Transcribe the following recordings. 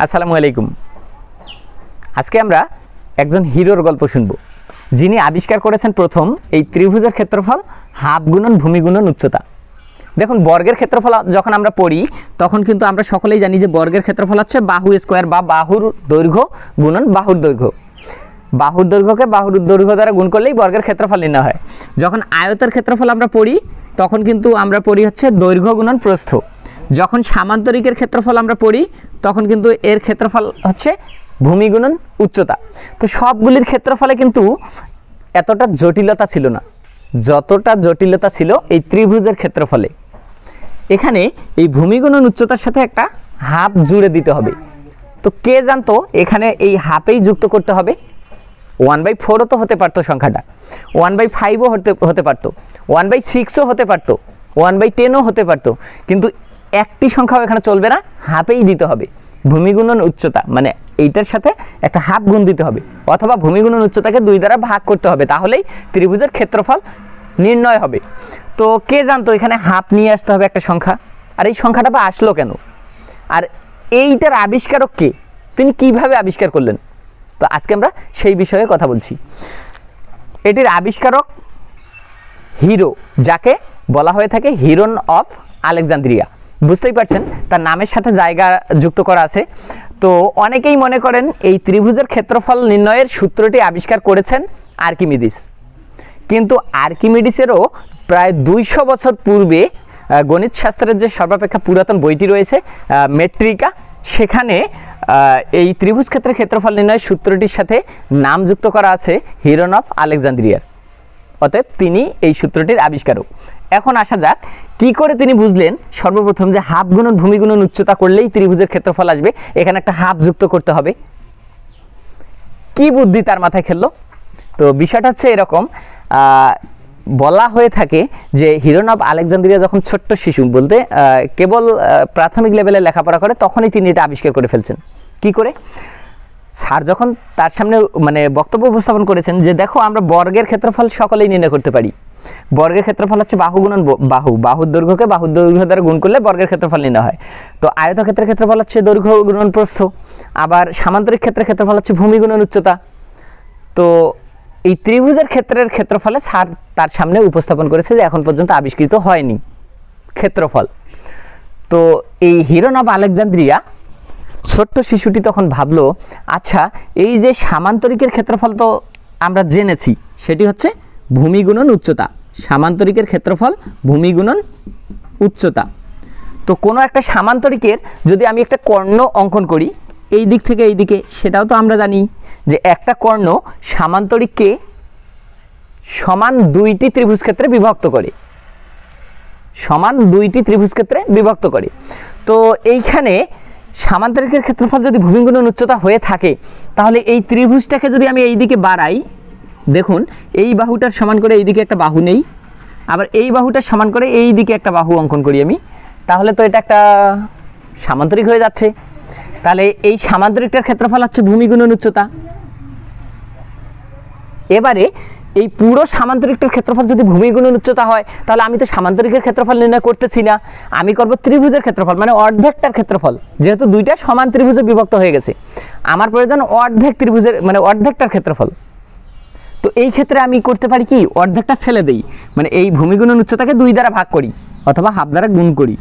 আসসালামু আলাইকুম। আজকে আমরা একজন হিরোর গল্প শুনব, যিনি আবিষ্কার করেছেন প্রথম এই ত্রিভুজের ক্ষেত্রফল হাফ গুণন ভূমি গুণন উচ্চতা। দেখুন, বর্গের ক্ষেত্রফল যখন আমরা পড়ি তখন কিন্তু আমরা সকলেই জানি যে বর্গের ক্ষেত্রফল হচ্ছে বাহু স্কোয়ার বা বাহুর দৈর্ঘ্য গুণন বাহুর দৈর্ঘ্য। বাহুর দৈর্ঘ্যকে বাহুর দৈর্ঘ্য দ্বারা গুণ করলেই বর্গের ক্ষেত্রফল নির্ণয় হয়। যখন আয়তের ক্ষেত্রফল আমরা পড়ি তখন কিন্তু আমরা পড়ি হচ্ছে দৈর্ঘ্য গুণন প্রস্থ। যখন সামান্তরিকের ক্ষেত্রফল আমরা পড়ি তখন কিন্তু এর ক্ষেত্রফল হচ্ছে ভূমি গুণন উচ্চতা। তো সবগুলির ক্ষেত্রফলে কিন্তু এতটা জটিলতা ছিল না যতটা জটিলতা ছিল এই ত্রিভুজের ক্ষেত্রফলে। এখানে এই ভূমি গুণন উচ্চতার সাথে একটা হাফ জুড়ে দিতে হবে। তো কে জানতো এখানে এই হাফেই যুক্ত করতে হবে? 1/4ও তো হতে পারতো সংখ্যাটা, 1/5ও হতে পারতো, 1/6ও হতে পারতো, 1/10ও হতে পারতো, কিন্তু একটি সংখ্যাও এখানে চলবে না, হাফেই দিতে হবে। ভূমি গুণন উচ্চতা মানে এইটার সাথে একটা হাফ গুণ দিতে হবে, অথবা ভূমি গুণন উচ্চতাকে 2 দ্বারা ভাগ করতে হবে, তাহলেই ত্রিভুজের ক্ষেত্রফল নির্ণয় হবে। তো কে জানতো এখানে হাফ নিয়ে আসতে হবে একটা সংখ্যা? আর এই সংখ্যাটা বা আসলো কেন? আর এইটার আবিষ্কারক কে? তিনি কিভাবে আবিষ্কার করলেন? তো আজকে আমরা সেই বিষয়ে কথা বলছি। এটির আবিষ্কারক হিরো, যাকে বলা হয়ে থাকে হিরন অফ আলেকজান্দ্রিয়া। বুঝতেই পারছেন তার নামের সাথে জায়গা যুক্ত করা আছে। তো অনেকেই মনে করেন এই ত্রিভুজের ক্ষেত্রফল নির্ণয়ের সূত্রটি আবিষ্কার করেছেন আর্কিমিডিস, কিন্তু আর্কিমিডিসেরও প্রায় 200 বছর পূর্বে গণিত শাস্ত্রের যে সর্বাপেক্ষা পুরাতন বইটি রয়েছে মেট্রিকা, সেখানে এই ত্রিভুজ ক্ষেত্রের ক্ষেত্রফল নির্ণয়ের সূত্রটির সাথে নাম যুক্ত করা আছে হিরন অফ আলেকজান্দ্রিয়ার। অতএব তিনি এই সূত্রটির আবিষ্কারক। এখন আসা যাক কি করে তিনি বুঝলেন সর্বপ্রথম যে হাফ গুণন ভূমি গুণন উচ্চতা করলেই ত্রিভুজের ক্ষেত্রফল আসবে, এখানে একটা হাফ যুক্ত করতে হবে। কি বুদ্ধি তার মাথায় খেললো? তো বিষয়টা হচ্ছে এরকম, বলা হয়ে থাকে যে হিরন অফ আলেকজান্দ্রিয়া যখন ছোট্ট শিশু, বলতে কেবল প্রাথমিক লেভেলে লেখাপড়া করে, তখনই তিনি এটা আবিষ্কার করে ফেলছেন। কি করে? স্যার যখন তার সামনে বক্তব্য উপস্থাপন করেছেন যে দেখো, আমরা বর্গের ক্ষেত্রফল সকলেই নির্ণয় করতে পারি। বর্গের ক্ষেত্রফল হচ্ছে বাহু গুণন বাহু, বাহুর দৈর্ঘ্যকে বাহুর দৈর্ঘ্য দ্বারা গুণ করলে বর্গের ক্ষেত্রফল নির্ণয় হয়। তো আয়তক্ষেত্রের ক্ষেত্রফল হচ্ছে দৈর্ঘ্য গুণন প্রস্থ, আবার সামান্তরিক ক্ষেত্রের ক্ষেত্রফল হচ্ছে ভূমি গুণন উচ্চতা। তো এই ত্রিভুজের ক্ষেত্রের ক্ষেত্রফলে স্যার তার সামনে উপস্থাপন করেছে যে এখন পর্যন্ত আবিষ্কৃত হয়নি ক্ষেত্রফল। তো এই হিরন অফ আলেকজান্দ্রিয়া ছোট্ট শিশুটি তখন ভাবলো, আচ্ছা এই যে সামান্তরিকের ক্ষেত্রফল তো আমরা জেনেছি, সেটি হচ্ছে ভূমি গুণন উচ্চতা। সামান্তরিকের ক্ষেত্রফল ভূমি গুণন উচ্চতা। তো কোনো একটা সামান্তরিকের যদি আমি একটা কর্ণ অঙ্কন করি এই দিক থেকে এই দিকে, সেটাও তো আমরা জানি যে একটা কর্ণ সামান্তরিককে সমান 2টি ত্রিভুজ ক্ষেত্রে বিভক্ত করে, সমান 2টি ত্রিভুজ ক্ষেত্রে বিভক্ত করে। তো এইখানে সামান্তরিকের ক্ষেত্রফল যদি ভূমি গুণন উচ্চতা হয়ে থাকে, তাহলে এই ত্রিভুজটাকে যদি আমি এই দিকে বাড়াই, দেখুন এই বাহুটার সমান করে এই দিকে একটা বাহু নেই, আবার এই বাহুটার সমান করে এই দিকে একটা বাহু অঙ্কন করি আমি, তাহলে তো এটা একটা সামান্তরিক হয়ে যাচ্ছে। তাহলে এই সামান্তরিকটার ক্ষেত্রফল হচ্ছে ভূমি গুণন উচ্চতা। এবারে এই পুরো সামান্তরিকটার ক্ষেত্রফল যদি ভূমি গুণন উচ্চতা হয়, তাহলে আমি তো সামান্তরিকের ক্ষেত্রফল নির্ণয় করতেছি না, আমি করব ত্রিভুজের ক্ষেত্রফল, মানে অর্ধেকটার ক্ষেত্রফল। যেহেতু দুইটা সমান ত্রিভুজে বিভক্ত হয়ে গেছে, আমার প্রয়োজন অর্ধেক ত্রিভুজের, মানে অর্ধেকটার ক্ষেত্রফল। তো এই ক্ষেত্রে আমি করতে পারি কি, অর্ধেকটা ফেলে দেই, মানে এই ভূমি গুণন উচ্চতাকে 2 দ্বারা ভাগ করি অথবা হাফ দ্বারা গুণ করি,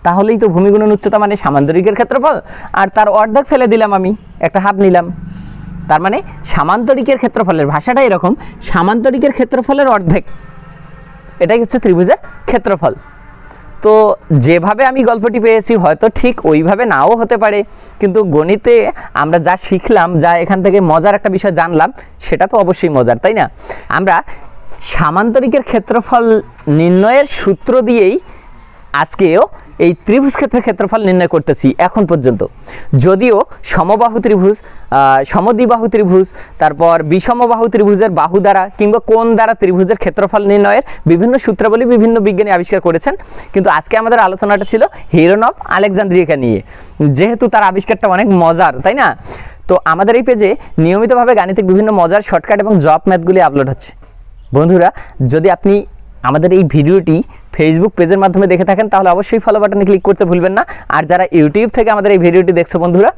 তাহলেই তো ভূমি গুণন উচ্চতা মানে সামান্তরিকের ক্ষেত্রফল, আর তার অর্ধেক ফেলে দিলাম, আমি একটা হাফ নিলাম। তার মানে সামান্তরিকের ক্ষেত্রফলের ভাষাটা এরকম, সামান্তরিকের ক্ষেত্রফলের অর্ধেক, এটাই হচ্ছে ত্রিভুজের ক্ষেত্রফল। তো যেভাবে আমি গল্পটি পেয়েছি হয়তো ঠিক ওইভাবে নাও হতে পারে, কিন্তু গণিতে আমরা যা শিখলাম, যা এখান থেকে মজার একটা বিষয় জানলাম, সেটা তো অবশ্যই মজার, তাই না? আমরা সামান্তরিকের ক্ষেত্রফল নির্ণয়ের সূত্র দিয়েই আজকেও এই ত্রিভুজ ক্ষেত্রের ক্ষেত্রফল নির্ণয় করতেছি এখন পর্যন্ত। যদিও সমবাহু ত্রিভুজ, সমদ্বিবাহু ত্রিভুজ, তারপর বিষমবাহু ত্রিভুজের বাহু দ্বারা কিংবা কোণ দ্বারা ত্রিভুজের ক্ষেত্রফল নির্ণয়ের বিভিন্ন সূত্রাবলী বিভিন্ন বিজ্ঞানী আবিষ্কার করেছেন, কিন্তু আজকে আমাদের আলোচনাটা ছিল হিরন অফ আলেকজান্দ্রিয়াকে নিয়ে, যেহেতু তার আবিষ্কারটা অনেক মজার, তাই না? তো আমাদের এই পেজে নিয়মিতভাবে গাণিতিক বিভিন্ন মজার শর্টকাট এবং জব ম্যাথগুলি আপলোড হচ্ছে। বন্ধুরা, যদি আপনি আমাদের এই ভিডিওটি ফেসবুক পেজের মাধ্যমে দেখে থাকেন, তাহলে অবশ্যই ফলো বাটনে ক্লিক করতে ভুলবেন না। আর যারা ইউটিউব থেকে আমাদের এই ভিডিওটি দেখছো বন্ধুরা,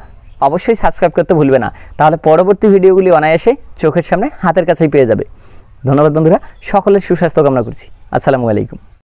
অবশ্যই সাবস্ক্রাইব করতে ভুলবে না, তাহলে পরবর্তী ভিডিওগুলি অনায়াসে চোখের সামনে হাতের কাছেই পেয়ে যাবে। ধন্যবাদ বন্ধুরা, সকলের সুস্বাস্থ্য কামনা করছি। আসসালামু আলাইকুম।